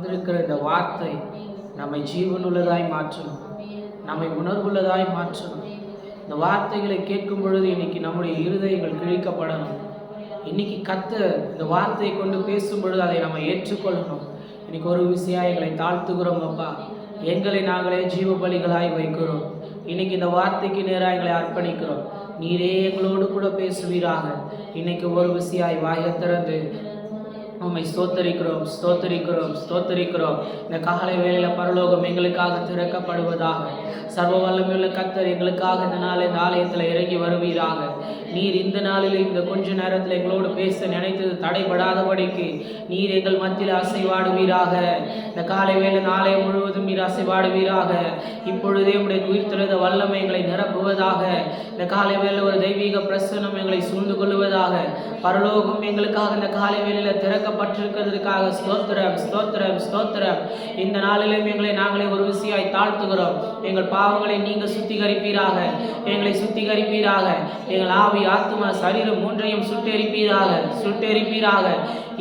தந்திருக்கிற இந்த வார்த்தை நம்மை ஜீவனுள்ளதாய் மாற்றணும், நம்மை உணர்வுள்ளதாய் மாற்றணும். இந்த வார்த்தைகளை கேட்கும் பொழுது இன்னைக்கு நம்முடைய இருதயங்கள் கிழிக்கப்படணும். இன்னைக்கு இந்த வார்த்தையை கொண்டு பேசும் பொழுது அதை நம்ம ஏற்றுக்கொள்ளணும். இன்னைக்கு ஒரு விஷயம் எங்களை தாழ்த்துகிறோம் அப்பா, எங்களை நாங்களே ஜீவ பலிகளாய் வைக்கிறோம். இன்னைக்கு இந்த வார்த்தைக்கு நேராக எங்களை அர்ப்பணிக்கிறோம். நீரே எங்களோடு கூட பேசுவீராக. இன்னைக்கு ஒரு விஷயாய் வாயை திறந்து உம்மை ஸ்தோத்தரிக்கிறோம், ஸ்தோத்தரிக்கிறோம், ஸ்தோத்தரிக்கிறோம். இந்த காலை வேளையில் பரலோகம் எங்களுக்காக திறக்கப்படுவதாக. சர்வ வல்லமையுள்ள கர்த்தர் எங்களுக்காக இந்த நாள் இந்த ஆலயத்தில் இறங்கி வருவீராக. நீர் இந்த நாளில் இந்த கொஞ்ச நேரத்தில் எங்களோடு பேச நினைத்தது தடைபடாதபடிக்கு நீர் எங்கள் மத்தியில் அசைவாடுவீராக. இந்த காலை வேளை நாளை முழுவதும் நீர் அசைவாடுவீராக. இப்பொழுதே உடைய உயிர்த்தெழுந்த வல்லமை எங்களை நிரப்புவதாக. இந்த காலை வேளை ஒரு தெய்வீக பிரசன்னம் எங்களை சூழ்ந்து கொள்வதாக. பரலோகம் எங்களுக்காக இந்த காலை வேளையில் திறக்கப்பட்டிருக்கிறதுக்காக ஸ்தோத்திரம், ஸ்தோத்திரம், ஸ்தோத்திரம். இந்த நாளிலும் எங்களை நாங்களே ஒரு விஷயாய் தாழ்த்துகிறோம். எங்கள் பாவங்களை நீங்க சுத்திகரிப்பீராக, எங்களை சுத்திகரிப்பீராக. எங்கள் ஆவி, ஆத்மா, சரீரம் மூன்றையும் சுட்டெரிப்பீராக, சுட்டெரிப்பீராக.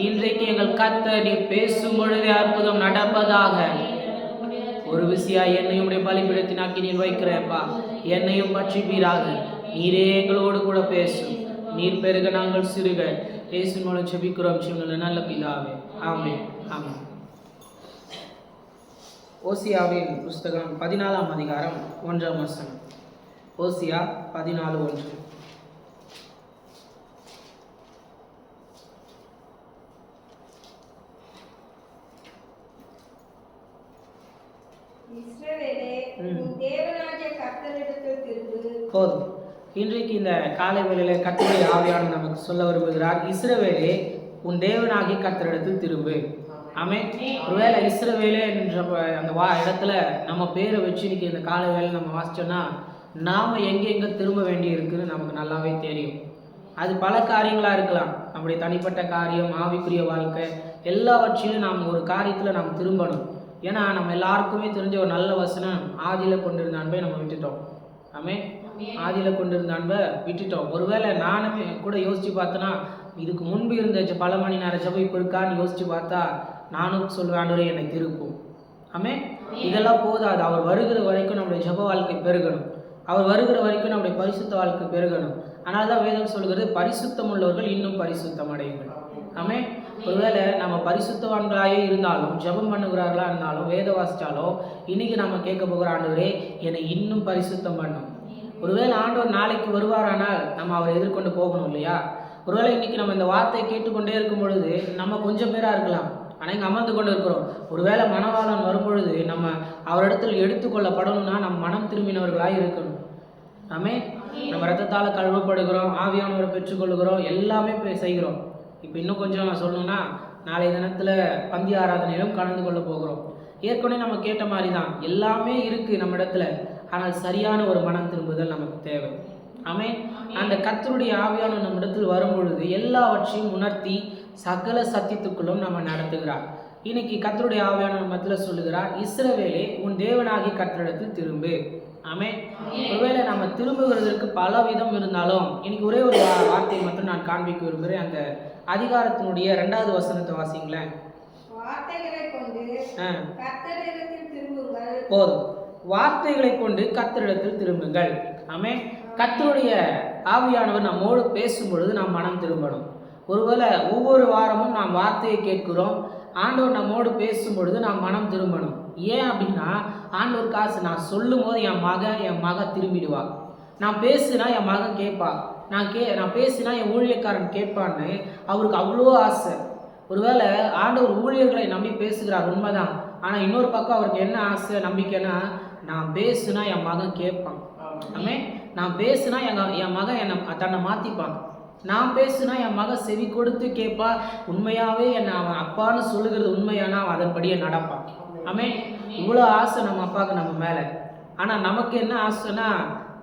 இன்றைக்கு எங்கள் கர்த்தர் நீர் பேசும் பொழுதே அற்புதம் நடப்பதாக. ஒரு விஷயம் என்னையும் பலிபீடத்தின் அக்கினியில் வைக்கிறேன்ப்பா, என்னையும் பற்றிப்பீராக. நீரே எங்களோடு கூட பேசும். நீர் பெருக நாங்கள் சிறுக. இயேசுவின் மூலம் ஜெபிக்கிறோம் ஜீவனுள்ள நல்ல பிதாவே, ஆமென், ஆமென். ஓசியாவின் புஸ்தகம் 14ஆம் அதிகாரம் 1ஆம் வசனம். ஓசியா 14:1. போதும். இன்றைக்கு இந்த காலை வேளையில கர்த்தருடைய ஆவியானவர் நமக்கு சொல்ல விரும்புகிறார். இஸ்ரவேலே, உன் தேவனாகிய கர்த்தரிடத்தில் திரும்பு. ஆமென். ஒருவேளை இஸ்ரவேலே என்ற அந்த இடத்துல நம்ம பேரை வச்சு இன்னைக்கு இந்த காலை வேலை நம்ம வாசிச்சோம்னா நாம எங்க திரும்ப வேண்டி இருக்குன்னு நமக்கு நல்லாவே தெரியும். அது பல காரியங்களா இருக்கலாம். நம்முடைய தனிப்பட்ட காரியம், ஆவிக்குரிய வாழ்க்கை, எல்லாவற்றையும் நாம் ஒரு காரியத்துல நாம் திரும்பணும். ஏன்னா நம்ம எல்லாருக்குமே தெரிஞ்ச ஒரு நல்ல வசனம், ஆதியில கொண்டிருந்த அன்பை நம்ம விட்டுட்டோம். ஆமென். ஆதியில கொண்டிருந்த அன்பை விட்டுட்டோம். ஒருவேளை நானுமே கூட யோசிச்சு பார்த்தேன்னா, இதுக்கு முன்பு இருந்த பல மணி நேரம் ஜெபம் இப்போ இருக்கான்னு யோசிச்சு பார்த்தா நானும் சொல்வேன், ஆண்டவரே என்னை திருப்பும். ஆமென். இதெல்லாம் போதாது. அவர் வருகிற வரைக்கும் நம்முடைய ஜெப வாழ்க்கை பெருகணும். அவர் வருகிற வரைக்கும் நம்முடைய பரிசுத்த வாழ்க்கை பெருகணும். ஆனால் தான் வேதம் சொல்கிறது, பரிசுத்தம் உள்ளவர்கள் இன்னும் பரிசுத்தம் அடையுங்கள். ஆமென். ஒருவேளை நம்ம பரிசுத்தவான்களாயே இருந்தாலும், ஜெபம் பண்ணுகிறார்களா இருந்தாலும், வேத வாசிச்சாலோ, இன்னைக்கு நம்ம கேட்க போகிற ஆண்டவரே என்னை இன்னும் பரிசுத்தம் பண்ணும். ஒருவேளை ஆண்டவர் நாளைக்கு வருவாரானால் நம்ம அவரை எதிர்கொண்டு போகணும் இல்லையா? ஒருவேளை இன்னைக்கு நம்ம இந்த வார்த்தையை கேட்டுக்கொண்டே இருக்கும் பொழுது நம்ம கொஞ்சம் பேரா இருக்கலாம், ஆனால் இங்கே அமர்ந்து கொண்டு இருக்கிறோம். ஒருவேளை மனவாளன் வரும்பொழுது நம்ம அவரிடத்தில் எடுத்துக்கொள்ளப்படணும்னா நம்ம மனம் திரும்பினவர்களாக இருக்கணும். ஆமென். நம்ம ரத்தத்தால் கழுவப்படுகிறோம், ஆவியானவரை பெற்றுக்கொள்கிறோம், எல்லாமே செய்கிறோம். இப்போ இன்னும் கொஞ்சம் சொல்லணும்னா, நாளைய தினத்தில் பந்தி ஆராதனையிலும் கலந்து கொள்ள போகிறோம். ஏற்கனவே நம்ம கேட்ட மாதிரி தான் எல்லாமே இருக்குது நம்ம இடத்துல. ஆனால் சரியான ஒரு மனம் திரும்புதல் நமக்கு தேவை. ஆமென். அந்த கர்த்தருடைய ஆவியானவர் நம்ம இடத்தில் வரும்பொழுது எல்லாவற்றையும் உணர்த்தி சகல சத்தியத்துக்குள்ளும் நம்ம நடத்துகிறார். இன்னைக்கு கர்த்தருடைய ஆவியானவர் மத்தியில் சொல்லுகிறார், இஸ்ரவேலே, உன் தேவனாகிய கர்த்தரிடத்தில் திரும்பு. ஆமென். ஒருவேளை நம்ம திரும்புகிறதுக்கு பல விதம் இருந்தாலும் இன்னைக்கு ஒரே ஒரு வார்த்தையை மட்டும் நான் காண்பிக்க விரும்புகிறேன். அந்த அதிகாரத்தினுடைய 2வது வசனத்தை வாசிங்களேன். போதும். வார்த்தைகளை கொண்டு கர்த்தரிடத்தில் திரும்புங்கள். ஆமென். கர்த்தருடைய ஆவியானவர் நம்மோடு பேசும் பொழுது நாம் மனம் திரும்பணும். ஒருவேளை ஒவ்வொரு வாரமும் நாம் வார்த்தையை கேட்கிறோம், ஆண்டவர் நம்மோடு பேசும் பொழுது நாம் மனம் திரும்பணும். ஏன் அப்படின்னா, ஆண்டவர் காசு நான் சொல்லும் போது என் மக திரும்பிடுவா. நான் பேசுனா என் மகன் கேட்பா. நான் பேசினா என் ஊழியக்காரன் கேட்பான்னு அவருக்கு அவ்வளோ ஆசை. ஒருவேளை ஆண்டவர் ஊழியர்களை நம்பி பேசுகிறார், உண்மைதான். ஆனால் இன்னொரு பக்கம் அவருக்கு என்ன ஆசை, நம்பிக்கைன்னா, நான் பேசுனா என் மகன் கேட்பான். ஆமென். நான் பேசுனா என் மகன் என்னை தன்னை மாற்றிப்பான். நான் பேசுனா என் மகன் செவி கொடுத்து கேட்பா. உண்மையாகவே என்னை அவன் அப்பான்னு சொல்லுகிறது உண்மையானா அவன் அதன்படியே நடப்பான். ஆமென். இவ்வளோ ஆசை நம்ம அப்பாவுக்கு நம்ம மேலே. ஆனால் நமக்கு என்ன ஆசைன்னா,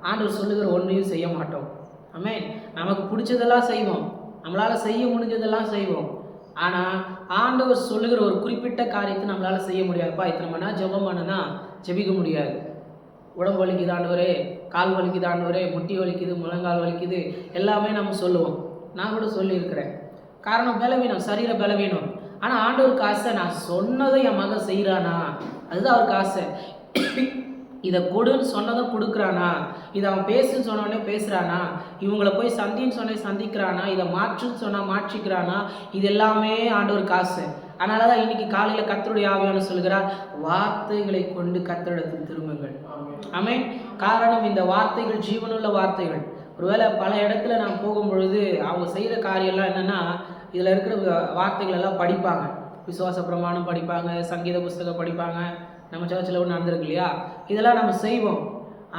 ஆண்டவர் சொல்லுகிற ஒன்றையும் செய்ய மாட்டோம். ஆமென். நமக்கு பிடிச்சதெல்லாம் செய்வோம், நம்மளால் செய்ய முடிஞ்சதெல்லாம் செய்வோம். ஆனால் ஆண்டவர் சொல்லுகிற ஒரு குறிப்பிட்ட காரியத்தை நம்மளால் செய்ய முடியாதுப்பா. இத்தனை மணி நேரம் ஜெபம் பண்ணுனா ஜெபிக்க முடியாது. உடம்பு வலிக்குது ஆண்டவரே, கால் வலிக்குது ஆண்டவரே, முட்டி வலிக்குது, முழங்கால் வலிக்குது, எல்லாமே நம்ம சொல்லுவோம். நான் கூட சொல்லியிருக்கிறேன். காரணம் பலவீனம், சரீர பலவீனம். ஆனால் ஆண்டவருக்கு ஆசை, நான் சொன்னதை என் மகன் செய்கிறானா, அதுதான் அவருக்கு ஆசை. இதை கொடுன்னு சொன்னதை கொடுக்குறானா, இதை அவன் பேசுன்னு சொன்னோடனே பேசுகிறானா, இவங்களை போய் சந்தின்னு சொன்னே சந்திக்கிறானா, இதை மாற்றுன்னு சொன்னால் மாற்றிக்கிறானா, இது எல்லாமே ஆண்டவருக்கு ஆசை. அதனால தான் இன்னைக்கு காலையில் கர்த்தருடைய ஆவியானவர் சொல்கிறார், வார்த்தைகளை கொண்டு கர்த்தரிடத்தில் திரும்புங்கள். ஆமென். காரணம், இந்த வார்த்தைகள் ஜீவனுள்ள வார்த்தைகள். ஒருவேளை பல இடத்துல நான் போகும் பொழுது அவங்க செய்கிற காரியம்லாம் என்னென்னா, இதில் இருக்கிற வார்த்தைகள் எல்லாம் படிப்பாங்க. விசுவாச பிரமாணம் படிப்பாங்க, சங்கீத புஸ்தகம் படிப்பாங்க. நம்ம சர்ச்சில் ஒன்று நடந்திருக்கு இல்லையா, இதெல்லாம் நம்ம செய்வோம்.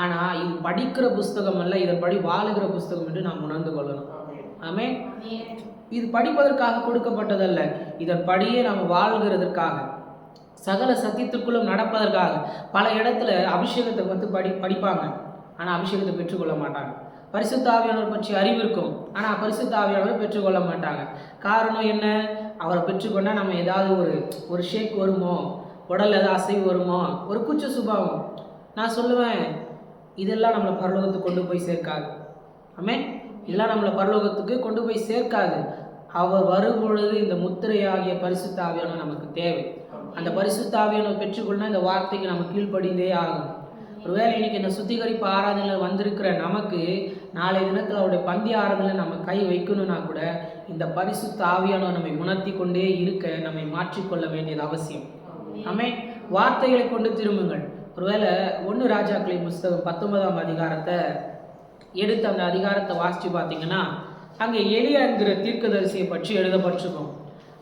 ஆனால் இது படிக்கிற புஸ்தகம் அல்ல, இதன்படி வாழுகிற புஸ்தகம் என்று நாம் உணர்ந்து கொள்ளணும். ஆமென். இது படிப்பதற்காக கொடுக்கப்பட்டதல்ல, இதன்படியே நாம் வாழ்கிறதற்காக, சகல சத்தியத்திற்குள்ளும் நடப்பதற்காக. பல இடத்துல அபிஷேகத்தை பற்றி படிப்பாங்க, ஆனால் அபிஷேகத்தை பெற்றுக்கொள்ள மாட்டாங்க. பரிசுத்த ஆவியானவர் பற்றி அறிவு இருக்கும், ஆனால் பரிசுத்த ஆவியானவர் பெற்றுக்கொள்ள மாட்டாங்க. காரணம் என்ன? அவரை பெற்றுக்கொண்டால் நம்ம ஏதாவது ஒரு ஷேக் வருமோ, உடல் ஏதாவது அசைவு வருமோ, ஒரு கூச்ச சுபாவம். நான் சொல்லுவேன், இதெல்லாம் நம்மளை பரலோகத்துக்கு கொண்டு போய் சேர்க்காது. ஆமென். இதெல்லாம் நம்மளை பரலோகத்துக்கு கொண்டு போய் சேர்க்காது. அவர் வரும்பொழுது இந்த முத்திரையாகிய பரிசுத்த ஆவியானவர் நமக்கு தேவை. அந்த பரிசுத்த ஆவியானவர் பெற்றுக்கொள்ளா இந்த வார்த்தைக்கு நம்ம கீழ்ப்படிந்தே ஆகும். ஒருவேளை இன்னைக்கு இந்த சுத்திகரிப்பு ஆராதனையில் வந்திருக்கிற நமக்கு நாளைய தினத்தில் அவருடைய பந்திய ஆராதனையில் நம்ம கை வைக்கணும்னா கூட இந்த பரிசுத்த ஆவியானவர் நம்மை உணர்த்தி கொண்டே இருக்க நம்மை மாற்றிக்கொள்ள வேண்டியது அவசியம். ஆமென். வார்த்தைகளை கொண்டு திரும்புங்கள். ஒருவேளை 1 ராஜாக்களின் புஸ்தகம் 19ஆம் அதிகாரத்தை எடுத்து அந்த அதிகாரத்தை வாசித்து பார்த்தீங்கன்னா, அங்கே எலியா என்கிற தீர்க்கதரிசியை பற்றி எழுதப்பட்டிருக்கும்.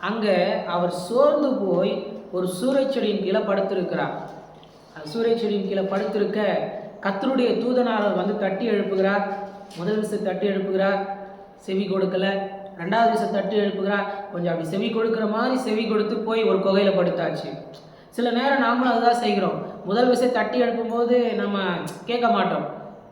அங்கே அவர் சோர்ந்து போய் ஒரு சூறைச்செடியின் கீழே படுத்திருக்கிறார். சூறைச்செடியின் கீழே படுத்திருக்க கர்த்தருடைய தூதனாளர் வந்து தட்டி எழுப்புகிறார். முதல் விஷயம் தட்டி எழுப்புகிறார், செவி கொடுக்கல. 2வது விஷயம் தட்டி எழுப்புகிறார், கொஞ்சம் அப்படி செவி கொடுக்குற மாதிரி செவி கொடுத்து போய் ஒரு குகையில் படுத்தாச்சு. சில நேரம் நாமளும் அதுதான் செய்கிறோம். முதல் விஷயம் தட்டி எழுப்பும்போது நம்ம கேட்க மாட்டோம்.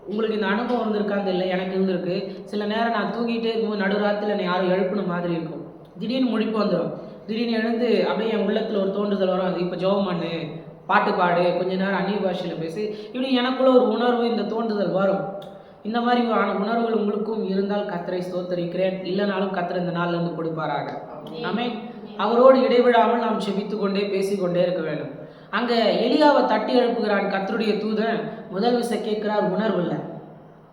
உங்களுக்கு இந்த அனுபவம் இருந்திருக்காங்க? இல்லை, எனக்கு இருந்திருக்கு. சில நேரம் நான் தூங்கிட்டே இருக்கும்போது நடுராத்திரில் என்னை யாரும் எழுப்புன மாதிரி இருக்கும். திடீர்னு முழிப்பு வந்துடும். திடீர்னு எழுந்து அப்படியே என் உள்ளத்தில் ஒரு தோன்றுதல் வரும், அது இப்போ ஜெபம் பண்ணு, பாட்டு பாடு, கொஞ்ச நேரம் அந்நிய பாஷையில் பேசி, இப்படி எனக்குள்ள ஒரு உணர்வு, இந்த தோன்றுதல் வரும். இந்த மாதிரி உணர்வுகள் உங்களுக்கும் இருந்தால் கர்த்தரை ஸ்தோத்தரிக்கிறேன். இல்லைனாலும் கர்த்தர் இந்த நாள்லேருந்து கொடுப்பாராக. ஆமென். அவரோடு இடைவிடாமல் நாம் செபித்து கொண்டே பேசிக்கொண்டே இருக்க வேண்டும். அங்கே எலியாவை தட்டி எழுப்புகிறான் கர்த்தருடைய தூதன். முதல் விஷயம் கேட்கிறார், உணர்வு இல்லை.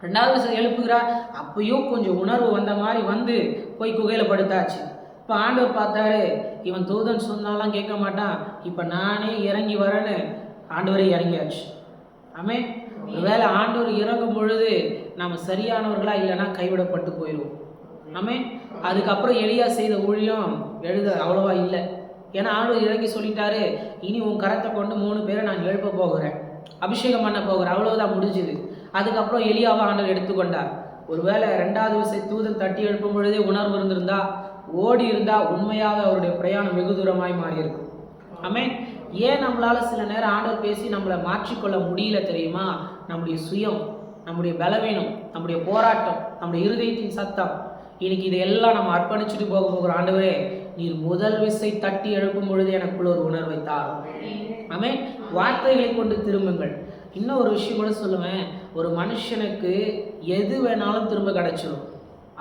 2வது விஷயம் எழுப்புகிறார், அப்பயும் கொஞ்சம் உணர்வு வந்த மாதிரி வந்து போய் குகையில் படுத்தாச்சு. இப்போ ஆண்டவர் பார்த்தாரு, இவன் தூதன் சொன்னாலாம் கேட்க மாட்டான், இப்போ நானே இறங்கி வரேன்னு ஆண்டவரே இறங்கியாச்சு. ஆமென். ஒருவேளை ஆண்டவர் இறங்கும் பொழுது நம்ம சரியானவர்களா இல்லைன்னா கைவிடப்பட்டு போயிடுவோம். ஆமென். அதுக்கப்புறம் எலியா செய்த ஊழியம் எழுத அவ்வளோவா இல்லை. ஏன்னா ஆண்டவர் இறங்கி சொல்லிட்டாரு, இனி உன் கரத்தை கொண்டு 3 பேரை நான் எழுப்ப போகிறேன், அபிஷேகம் பண்ண போகிறேன், அவ்வளோதான் முடிஞ்சுது. அதுக்கப்புறம் எலியாவை ஆண்டவர் எடுத்துக்கொண்டார். ஒருவேளை 2வது விஷயம் தூதன் தட்டி எழுப்பும் பொழுதே உணர்வு இருந்திருந்தா, ஓடி இருந்தால் உண்மையாக அவருடைய பிரயாணம் வெகு தூரமாய் மாறி இருக்கும். ஆமென். ஏன் நம்மளால சில நேரம் ஆண்டவர் பேசி நம்மளை மாற்றிக்கொள்ள முடியல தெரியுமா? நம்முடைய சுயம், நம்முடைய பலவீனம், நம்முடைய போராட்டம், நம்முடைய இருதயத்தின் சத்தம். இன்னைக்கு இதையெல்லாம் நம்ம அர்ப்பணிச்சுட்டு போகிற ஆண்டவரே, நீர் முதல் விசை தட்டி எழுப்பும் பொழுது எனக்குள்ள ஒரு உணர்வை தாரும். ஆமென். வார்த்தைகளை கொண்டு திரும்புங்கள். இன்னும் ஒரு விஷயம் கூட சொல்லுவேன், ஒரு மனுஷனுக்கு எது வேணாலும் திரும்ப கிடைச்சிடும்.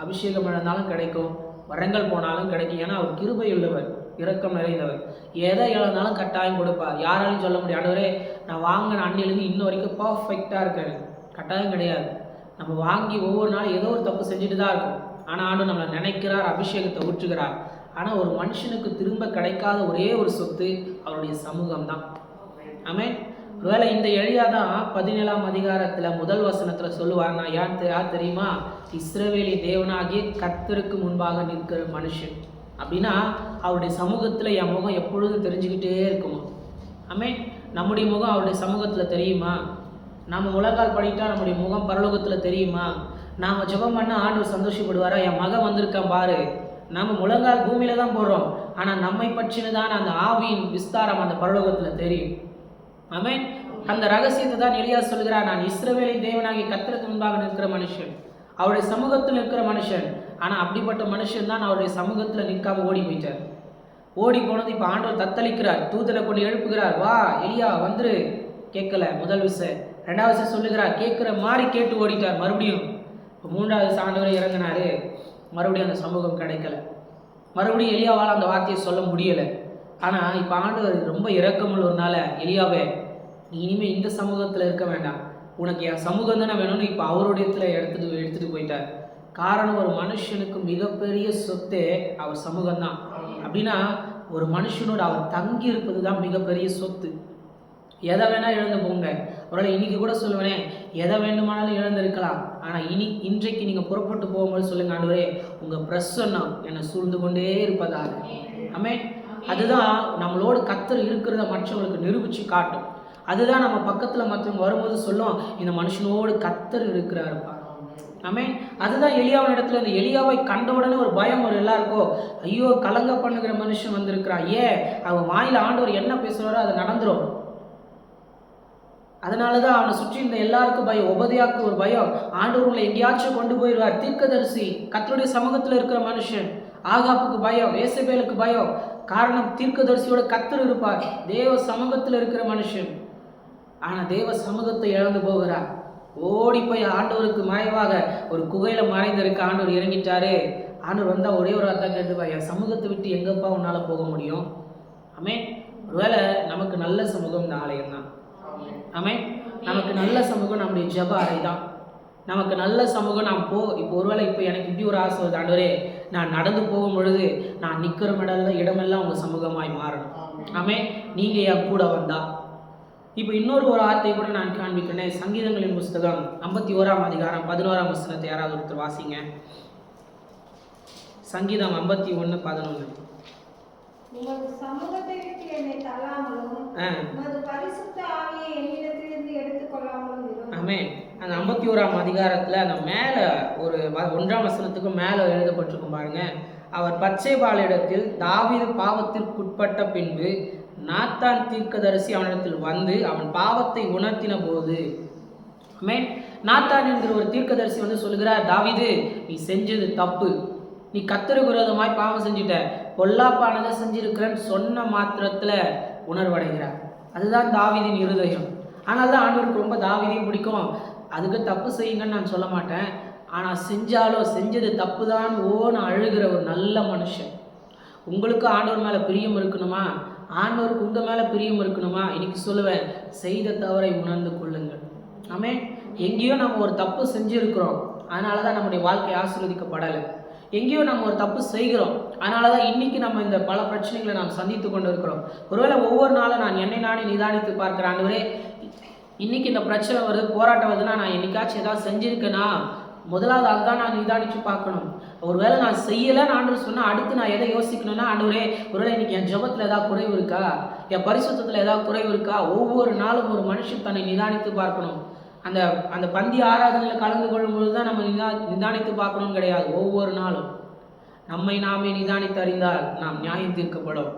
அபிஷேகம் இழந்தாலும் கிடைக்கும், வரங்கள் போனாலும் கிடைக்கும். ஏன்னா அவர் கிருபை உள்ளவர், இரக்கம் நிறைந்தவர். எதை இழந்தாலும் கட்டாயம் கொடுப்பார். யாராலையும் சொல்ல முடியாது, ஆண்டவரே நான் வாங்கின அன்னிலிருந்து இன்ன வரைக்கும் பர்ஃபெக்டாக இருக்கேன், கட்டாயம் கிடையாது. நம்ம வாங்கி ஒவ்வொரு நாளும் ஏதோ ஒரு தப்பு செஞ்சுட்டு தான் இருக்கும். ஆனால் ஆண்டு நம்மளை நினைக்கிறார், அபிஷேகத்தை ஊற்றுகிறார். ஆனால் ஒரு மனுஷனுக்கு திரும்ப கிடைக்காத ஒரே ஒரு சொத்து அவருடைய சமூகம் தான். ஆமென். ஒருவேளை இந்த எலியா தான் 17ஆம் அதிகாரத்தில் முதல் வசனத்தில் சொல்லுவார், நான் யார் தெரியுமா? இஸ்ரவேலி தேவனாகிய கர்த்தருக்கு முன்பாக நிற்கிற மனுஷன். அப்படின்னா அவருடைய சமூகத்தில் என் முகம் எப்பொழுதும் தெரிஞ்சுக்கிட்டே இருக்குமா? ஆமென். நம்முடைய முகம் அவருடைய சமூகத்தில் தெரியுமா? நம்ம உலகால் படித்தா நம்முடைய முகம் பரலோகத்தில் தெரியுமா? நாம் ஜெபம் பண்ண ஆண்டவர் சந்தோஷப்படுவாரா? என் மகன் வந்திருக்கான் பாரு. நம்ம முழங்கால் பூமியில தான் போடுறோம், ஆனால் நம்மை பற்றினதான் அந்த ஆவியின் விஸ்தாரம் அந்த பரலோகத்தில் தெரியும். ஆமென். அந்த ரகசியத்தை தான் எலியா சொல்கிறார், நான் இஸ்ரவேலின் தேவனாகிய கர்த்தருக்கு முன்பாக நிற்கிற மனுஷன், அவருடைய சமூகத்தில் நிற்கிற மனுஷன். ஆனால் அப்படிப்பட்ட மனுஷன் தான் அவருடைய சமூகத்தில் நிற்காம ஓடி போயிட்டார். ஓடி போனது இப்போ ஆண்டவர் தத்தளிக்கிறார், தூதனை கொண்டு எழுப்புகிறார், வா எலியா வந்துரு. கேட்கல. முதல் விஷயம். 2வது விஷயம் சொல்லுகிறார், கேட்குற மாதிரி கேட்டு ஓடிட்டார். மறுபடியும் இப்போ 3வது ஆண்டவரை இறங்கினாரு, மறுபடியும் அந்த சமூகம் கிடைக்கல. மறுபடியும் எலியாவால் அந்த வார்த்தையை சொல்ல முடியலை. ஆனால் இப்போ ஆண்டவர் ரொம்ப இரக்கமுள்ளவர்னால, எலியாவே நீ இனிமேல் இந்த சமூகத்தில் இருக்க வேண்டாம், உனக்கு என் சமூகம் தானே வேணும்னு இப்போ அவருடைய எடுத்துட்டு போயிட்டார். காரணம், ஒரு மனுஷனுக்கு மிகப்பெரிய சொத்தே அவர் சமூகம்தான். அப்படின்னா ஒரு மனுஷனோட அவர் தங்கி இருப்பது தான் மிகப்பெரிய சொத்து. எதை வேணால் இழந்து போங்க. ஒருவேளை இன்னைக்கு கூட சொல்லுவேனே, எதை வேண்டுமானாலும் இழந்திருக்கலாம். ஆனால் இன்றைக்கு நீங்கள் புறப்பட்டு போகும்போது சொல்லுங்க, ஆண்டவரே உங்கள் பிரசன்னம் என்னை சூழ்ந்து கொண்டே இருப்பதாக. ஆமென். அதுதான் நம்மளோடு கர்த்தர் இருக்கிறத மற்றவங்களுக்கு நிரூபித்து காட்டும். அதுதான் நம்ம பக்கத்தில் மற்றவங்க வரும்போது சொல்லும், இந்த மனுஷனோடு கர்த்தர் இருக்கிறாருப்பா. ஆமென். அதுதான் எலியாவின் இடத்துல இந்த எலியாவை கண்ட உடனே ஒரு பயம் ஒரு எல்லாருக்கும், ஐயோ கலங்க பண்ணுகிற மனுஷன் வந்திருக்கிறான். ஏன் அவன் வாயில் ஆண்டவர் என்ன பேசுகிறாரோ அது நடந்துடும். அதனால தான் அவனை சுற்றி இருந்த எல்லாருக்கும் பயம். உபதியாக்கு ஒரு பயம், ஆண்டவர் உங்களை எங்கேயாச்சும் கொண்டு போயிடுவார். தீர்க்கதரிசி, கர்த்தருடைய சமூகத்தில் இருக்கிற மனுஷன். ஆகாப்புக்கு பயம், ஏசபேலுக்கு பயம். காரணம், தீர்க்கதரிசியோட கர்த்தர் இருப்பார், தேவ சமூகத்தில் இருக்கிற மனுஷன். ஆனால் தேவ சமூகத்தை இழந்து போகிறார். ஓடி போய் ஆண்டவருக்கு மறைவாக ஒரு குகையில மறைந்திருக்க ஆண்டவர் இறங்கிட்டாரு. ஆண்டவர் வந்தால் ஒரே ஒரு அர்த்தம் கேட்டுப்பா, என் சமூகத்தை விட்டு எங்கப்பா உன்னால் போக முடியும்? ஆமென். ஒருவேளை நமக்கு நல்ல சமூகம் இந்த ஆலயம் தான். ஆமென். நமக்கு நல்ல சமூகம் நம்முடைய ஜெப அறை தான். நமக்கு நல்ல சமூகம் நாம் இப்போ ஒருவேளை இப்போ எனக்கு இப்படி ஒரு ஆசை வருது, ஆண்டவரே நான் நடந்து போகும் பொழுது நான் நிற்கிற இடமெல்லாம் உங்கள் சமூகமாய் மாறணும். ஆமென். நீங்கள் என் கூட வந்தா. இப்போ இன்னொரு வார்த்தையை கூட நான் காண்பிக்கிறேன். சங்கீதங்களின் புஸ்தகம் 51ஆம் அதிகாரம் 11ஆம் வசனத்தை யாராவது ஒருத்தர் வாசிங்க. சங்கீதம் 51:11. ஆமென். அந்த 51ஆம் அதிகாரத்தில் அந்த மேலே ஒரு 1ஆம் வசனத்துக்கும் மேலே எழுதப்பட்டிருக்கும் பாருங்க. அவர் பச்சைபாலிடத்தில் தாவீது பாவத்திற்குட்பட்ட பின்பு நாத்தான் தீர்க்கதரிசி அவனிடத்தில் வந்து அவன் பாவத்தை உணர்த்தின போது. ஆமென். நாத்தான் என்கிற ஒரு தீர்க்கதரிசி வந்து சொல்லுகிறார், தாவீது நீ செஞ்சது தப்பு, நீ கர்த்தருக்கு விரோதமாய் பாவம் செஞ்சுட்ட, பொல்லாப்பானதை செஞ்சிருக்கிறன்னு சொன்ன மாத்திரத்தில் உணர்வடைகிறார். அதுதான் தாவீதின் இருதயம். ஆனால் தான் ஆண்டவருக்கு ரொம்ப தாவீதையும் பிடிக்கும். அதுக்கு தப்பு செய்யுங்கன்னு நான் சொல்ல மாட்டேன், ஆனால் செஞ்சாலும் செஞ்சது தப்பு தான் நான் அழுகிற ஒரு நல்ல மனுஷன். உங்களுக்கு ஆண்டவர் மேலே பிரியம் இருக்கணுமா? ஆண்டவருக்கு உங்கள் மேலே பிரியம் இருக்கணுமா? இன்னைக்கு சொல்லுவேன், செய்த தவறை உணர்ந்து கொள்ளுங்கள். ஆமென். எங்கேயோ நம்ம ஒரு தப்பு செஞ்சுருக்கிறோம், அதனால தான் நம்முடைய வாழ்க்கை ஆசீர்வதிக்கப்படலை. எங்கேயோ நம்ம ஒரு தப்பு செய்கிறோம், அதனால தான் இன்றைக்கி நம்ம இந்த பல பிரச்சனைகளை நாம் சந்தித்து கொண்டு இருக்கிறோம். ஒருவேளை ஒவ்வொரு நாளும் நான் என்னை நானே நிதானித்து பார்க்கிறேன், ஆண்டவரே இன்றைக்கி இந்த பிரச்சனை வருது, போராட்டம் வருதுன்னா நான் என்னைக்காச்சும் ஏதாவது செஞ்சுருக்கேனா? முதலாவது அதுதான் நான் நிதானித்து பார்க்கணும். ஒருவேளை நான் செய்யலைன்னு ஆண்டவர் சொன்னால் அடுத்து நான் எதை யோசிக்கணும்னா, ஆண்டவரே ஒருவேளை இன்றைக்கி என் ஜெபத்தில் ஏதாவது குறைவு இருக்கா, என் பரிசுத்தத்தில் ஏதாவது குறைவு இருக்கா? ஒவ்வொரு நாளும் ஒரு மனுஷன் தன்னை நிதானித்து பார்க்கணும். அந்த அந்த பந்தி ஆராதனையில் கலந்து கொள்ளும்போது தான் நம்ம நிதானித்து பார்க்கணும்னு கிடையாது. ஒவ்வொரு நாளும் நம்மை நாமே நிதானித்து அறிந்தால் நாம் நியாயம் தீர்க்கப்படும்.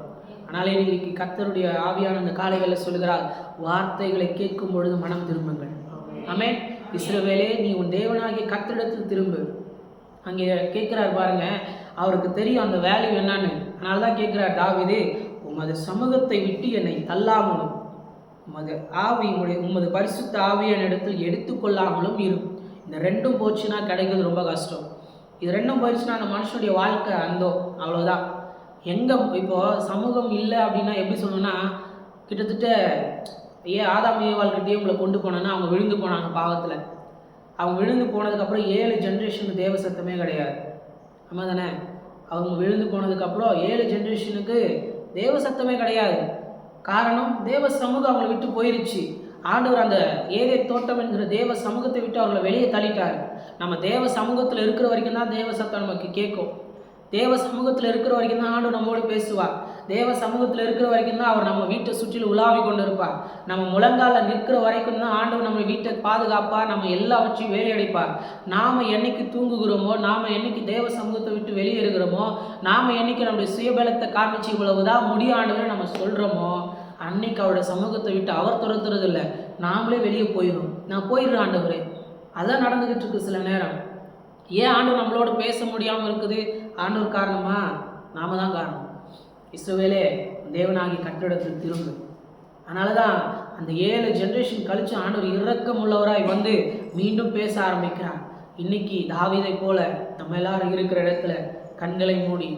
ஆனாலே இன்னைக்கு கர்த்தருடைய ஆவியான அந்த காலைகளில் சொல்லுகிறார், வார்த்தைகளை கேட்கும் பொழுது மனம் திரும்புங்கள். ஆமென். இஸ்ரவேலே நீ உன் தேவனாகிய கர்த்தரிடத்தில் திரும்பு. அங்கே கேட்குறார் பாருங்க, அவருக்கு தெரியும் அந்த வேல்யூ என்னன்னு. அதனால தான் கேட்குறார், தாவீது உமது சமூகத்தை விட்டு என்னை தள்ளாமலும் உமது பரிசுத்த ஆவியின் இடத்தில் எடுத்துக்கொள்ளாமலும் இருக்கும். இந்த ரெண்டும் போச்சுன்னா கிடைக்கிறது ரொம்ப கஷ்டம். இது ரெண்டும் போயிடுச்சுன்னா அந்த மனுஷனுடைய வாழ்க்கை அவ்வளோதான். எங்கே இப்போ சமூகம் இல்லை அப்படின்னா எப்படி சொல்லணும்னா, கிட்டத்தட்ட ஆதாம் ஏவாள்கிட்டயே உங்களை கொண்டு போனோன்னா அவங்க விழுந்து போனாங்க பாவத்தில். அவங்க விழுந்து போனதுக்கப்புறம் 7 ஜென்ரேஷனுக்கு தேவ சத்தமே கிடையாது. ஆமாம் தானே? அவங்க விழுந்து போனதுக்கப்புறம் 7 ஜென்ரேஷனுக்கு தேவ சத்தமே கிடையாது. காரணம், தேவ சமூகம் அவங்களை விட்டு போயிருச்சு. ஆண்டவர் அந்த ஏதேன் தோட்டம் என்கிற தேவ சமூகத்தை விட்டு அவர்களை வெளியே தள்ளிட்டார். நம்ம தேவ சமூகத்தில் இருக்கிற வரைக்கும் தான் தேவ சத்தம் நமக்கு கேட்கும். தேவ சமூகத்தில் இருக்கிற வரைக்கும் தான் ஆண்டவர் நம்மோடு பேசுவார். தேவ சமூகத்தில் இருக்கிற வரைக்கும் தான் அவர் நம்ம வீட்டை சுற்றிலும் உலாவி கொண்டு இருப்பார். நம்ம முழங்காலில் நிற்கிற வரைக்கும் தான் ஆண்டவர் நம்ம வீட்டை பாதுகாப்பார், நம்ம எல்லாவற்றையும் வேலையடைப்பார். நாம் என்னைக்கு தூங்குகிறோமோ, நாம் என்னைக்கு தேவ சமூகத்தை விட்டு வெளியேறுகிறோமோ, நாம் என்னைக்கு நம்முடைய சுயபலத்தை காமிச்சு இவ்வளவுதான் முடியாண்டவரை நம்ம சொல்கிறோமோ, அன்னைக்கு அவருடைய சமூகத்தை விட்டு அவர் துரத்துறது இல்லை, நாமளே வெளியே போயிடும். நான் போயிடுறேன் ஆண்டவரே. அதான் நடந்துக்கிட்டு இருக்கு சில நேரம். ஏன் ஆண்டவர் நம்மளோட பேச முடியாமல் இருக்குது? ஆண்டவர் காரணமா? நாம தான் காரணம். இஸ்ரவேலே தேவனாகி கர்த்தரிடத்தில் திரும்பு. அதனால தான் அந்த 7 ஜென்ரேஷன் கழிச்சு ஆண்டவர் இரக்கம் உள்ளவராய் வந்து மீண்டும் பேச ஆரம்பிக்கிறார். இன்னைக்கு தாவீதை போல நம்ம எல்லாரும் இருக்கிற இடத்துல கண்களை மூடி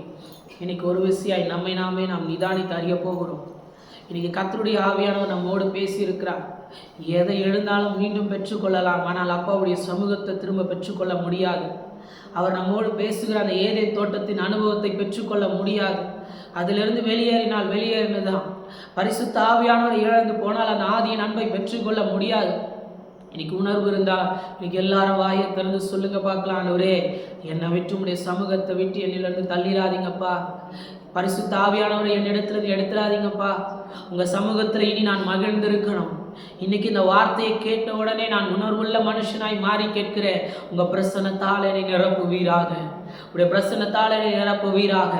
இன்னைக்கு ஒரு விஷயம் நம்மை நாமே நாம் நிதானித்து அறிய போகிறோம். இன்னைக்கு கர்த்தருடைய ஆவியானவர் நம்மோடு பேசி இருக்கிறார். எதை எழுந்தாலும் மீண்டும் பெற்றுக்கொள்ளலாம், ஆனால் அப்பாவுடைய சமூகத்தை திரும்ப பெற்றுக்கொள்ள முடியாது. அவர் நம்மோடு பேசுகிற அந்த ஏதேன் தோட்டத்தின் அனுபவத்தை பெற்றுக்கொள்ள முடியாது. அதிலிருந்து வெளியேறினதுதான். பரிசுத்த ஆவியானவரை இழந்து போனால் அந்த ஆதியின் அன்பை பெற்றுக்கொள்ள முடியாது. இன்னைக்கு உணர்வு இருந்தா இன்னைக்கு எல்லாரும் வாயை திறந்து சொல்லுங்க பார்க்கலாம், ஆண்டவரே என்னை விட்டு உடைய சமூகத்தை விட்டு என்னிலிருந்து தள்ளிடாதீங்கப்பா. பரிசுத்த ஆவியானவரை என்னிடத்துல எடுத்துடாதீங்கப்பா. உங்க சமூகத்துல இனி நான் மகிழ்ந்திருக்கணும். இன்னைக்கு இந்த வார்த்தையை கேட்ட உடனே நான் உணர்வுள்ள மனுஷனாய் மாறி கேட்கிறேன். உங்க பிரசன்னத்தால் என்னை நிரப்புவீராக, உடைய பிரசன்னத்தால் என்னை நிரப்புவீராக.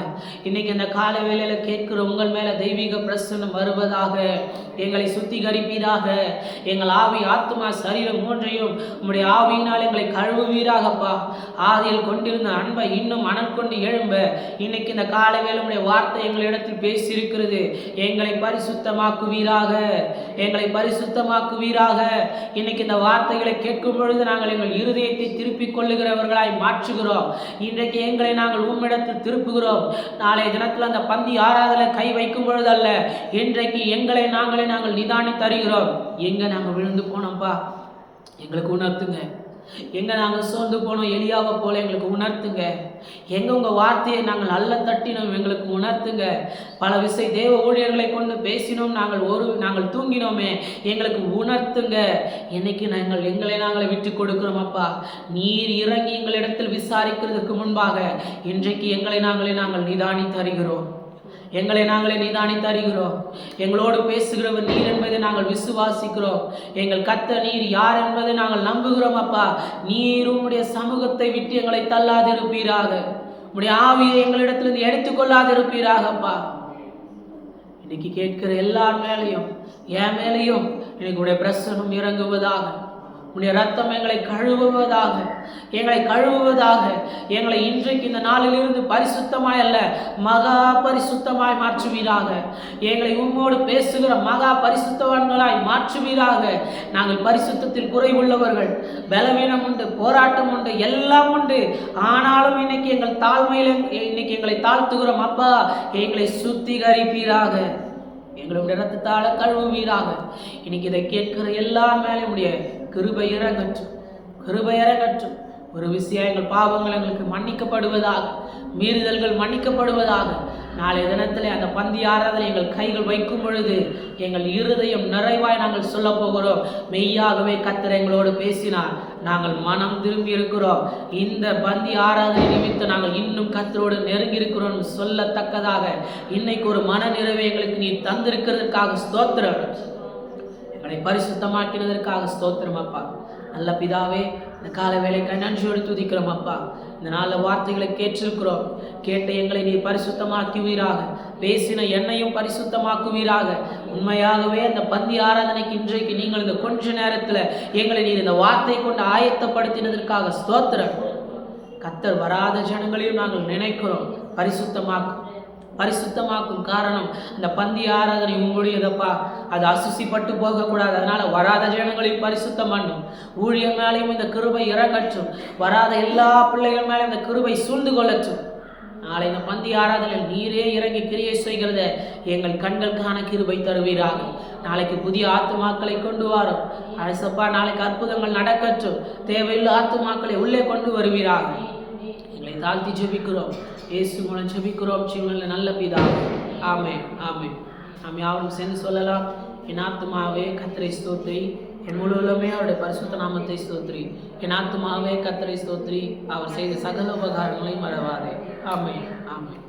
இன்னைக்கு இந்த கால வேளையில கேட்கிற உங்கள் மேல தெய்வீக பிரசன்னம் வருவதாக. எங்களை சுத்திகரிப்பீராக. எங்கள் ஆவி, ஆத்மா, சரீரம் மூன்றையும் உம்முடைய ஆவியினால் எங்களை கழுவுவீராகப்பா. ஆதியில் கொண்டிருந்த அன்பை இன்னும் மனம் கொண்டு எழும்ப இன்னைக்கு இந்த கால வேளை உம்முடைய வார்த்தை எங்களிடத்தில் பேசியிருக்கிறது. எங்களை பரிசுத்தமாக்குவீராக, எங்களை பரிசுத்தமாக்குவீராக. இன்னைக்கு இந்த வார்த்தைகளை கேட்கும் பொழுது நாங்கள் எங்கள் இருதயத்தை திருப்பிக் கொள்ளுகிறவர்களாய் மாற்றுகிறோம். இன்றைக்கு எங்களை நாங்கள் உம்மிடத்தில் திருப்புகிறோம். நாளைய தினத்தில் அந்த பந்தி ஆராதனை கை வைக்கும் பொழுது அல்ல, இன்றைக்கு எங்களை நாங்கள் நிதானி தருகிறோம். எங்க நாங்கள் விழுந்து போனோம்பா எங்களுக்கு உணர்த்துங்க. எங்க நாங்கள் சோர்ந்து போனோம் எலியாவை போல எங்களுக்கு உணர்த்துங்க. எங்க உங்க வார்த்தையை நாங்கள் அல்ல தட்டினோம் எங்களுக்கு உணர்த்துங்க. பல விஷயம் தேவ ஊழியர்களை கொண்டு பேசினோம், நாங்கள் தூங்கினோமே எங்களுக்கு உணர்த்துங்க. இன்னைக்கு எங்களை நாங்களே விட்டு கொடுக்கிறோம் அப்பா. நீர் இறங்கி எங்களிடத்தில் விசாரிக்கிறதுக்கு முன்பாக இன்றைக்கு எங்களை நாங்கள் நிதானி தருகிறோம். எங்களை நாங்களே நிதானி தருகிறோம். எங்களோடு பேசுகிறவர் நீர் என்பதை நாங்கள் விசுவாசிக்கிறோம். எங்கள் கர்த்தர் நீர் யார் என்பதை நாங்கள் நம்புகிறோம் அப்பா. நீர் உம்முடைய சமூகத்தை விட்டு எங்களை தள்ளாதிருப்பீராக. உம்முடைய ஆவியை எங்களிடத்திலிருந்து எடுத்துக்கொள்ளாதிருப்பீராகப்பா. இன்னைக்கு கேட்கிற எல்லார் மேலையும் என் மேலையும் இன்னைக்கு உடைய பிரசன்னம் இறங்குவதாக. உடைய ரத்தம் எங்களை கழுவுவதாக, எங்களை இன்றைக்கு இந்த நாளிலிருந்து பரிசுத்தமாய் அல்ல மகா பரிசுத்தமாய் மாற்றுவீராக. எங்களை உம்மோடு பேசுகிற மகா பரிசுத்தவான்களாய் மாற்றுவீராக. நாங்கள் பரிசுத்தத்தில் குறைவுள்ளவர்கள், பலவீனம் உண்டு, போராட்டம் உண்டு, எல்லாம் உண்டு. ஆனாலும் இன்னைக்கு எங்கள் தாழ்மையில இன்னைக்கு எங்களை தாழ்த்துகிறோம் அப்பா. எங்களை சுத்திகரிப்பீராக, எங்களுடைய ரத்தத்தால கழுவுவீராக. இன்னைக்கு இதை கேட்கிற எல்லா மேலே உடைய கிருபை இறங்கட்டும். ஒரு விஷயம், எங்கள் பாவங்கள் எங்களுக்கு மன்னிக்கப்படுவதாக, மீறுதல்கள் மன்னிக்கப்படுவதாக. நாளைய தினத்தில் அந்த பந்தி ஆராதனை எங்கள் கைகள் வைக்கும் பொழுது எங்கள் இருதயம் நிறைவாய் நாங்கள் சொல்ல போகிறோம், மெய்யாகவே கர்த்தர் எங்களோடு பேசினார், நாங்கள் மனம் திரும்பி இருக்கிறோம், இந்த பந்தி ஆராதனை நிமித்தம் நாங்கள் இன்னும் கர்த்தரோடு நெருங்கி இருக்கிறோம் சொல்லத்தக்கதாக இன்னைக்கு ஒரு மன நிறைவை எங்களுக்கு நீ தந்திருக்கிறதுக்காக ஸ்தோத்திரம். எங்களை பரிசுத்தமாக்கினதற்காக ஸ்தோத்திரம் அப்பா. நல்ல பிதாவே, இந்த கால வேலைக்கு நன்றியோடு துதிக்கிறோம் அப்பா. இந்த நாளில் வார்த்தைகளை கேட்டிருக்கிறோம். கேட்ட எங்களை நீ பரிசுத்தமாக்குவீராக, பேசின என்னையும் பரிசுத்தமாக்குவீராக. உண்மையாகவே அந்த பந்தி ஆராதனைக்கு இன்றைக்கு நீங்கள் இந்த கொஞ்ச நேரத்தில் எங்களை நீர் இந்த வார்த்தை கொண்டு ஆயத்தப்படுத்தினதற்காக ஸ்தோத்திரம். கர்த்தர் வராத ஜனங்களையும் நாங்கள் நினைக்கிறோம், பரிசுத்தமாக்கும் காரணம் அந்த பந்தி ஆராதனை உங்களுடையதப்பா. அது அசுசிப்பட்டு போகக்கூடாது. அதனால வராத ஜனங்களையும் பரிசுத்தம் பண்ணும். ஊழியர் மேலேயும் இந்த கிருபை இறங்கட்டும். வராத எல்லா பிள்ளைகள் மேலே இந்த கிருபை சூழ்ந்து கொள்ளட்டும். நாளை இந்த பந்தி ஆராதனையில் நீரே இறங்கி கிரியை செய்கிறத எங்கள் கண்களுக்கான கிருபை தருவீராக. நாளைக்கு புதிய ஆத்துமாக்களை கொண்டு வரும் அரசப்பா. நாளைக்கு அற்புதங்கள் நடக்கட்டும். தேவையில்லை ஆத்துமாக்களை உள்ளே கொண்டு வருவீராக. எங்களை தாழ்த்தி ஜெபிக்கிறோம், இயேசு மூலம் ஜெபிக்கிறோம் ஜீவனில் நல்ல பிதாவே. ஆமென், ஆமென். நாம் யாரும் சேர்ந்து சொல்லலாம், என் ஆத்துமாவே கர்த்தரை ஸ்தோத்திரி, என் முழுவதுமே அவருடைய பரிசுத்த நாமத்தை ஸ்தோத்திரி. என் ஆத்துமாவே கர்த்தரை ஸ்தோத்திரி, அவர் செய்த சகல உபகாரங்களையும் மறவாதே. ஆமென், ஆமென்.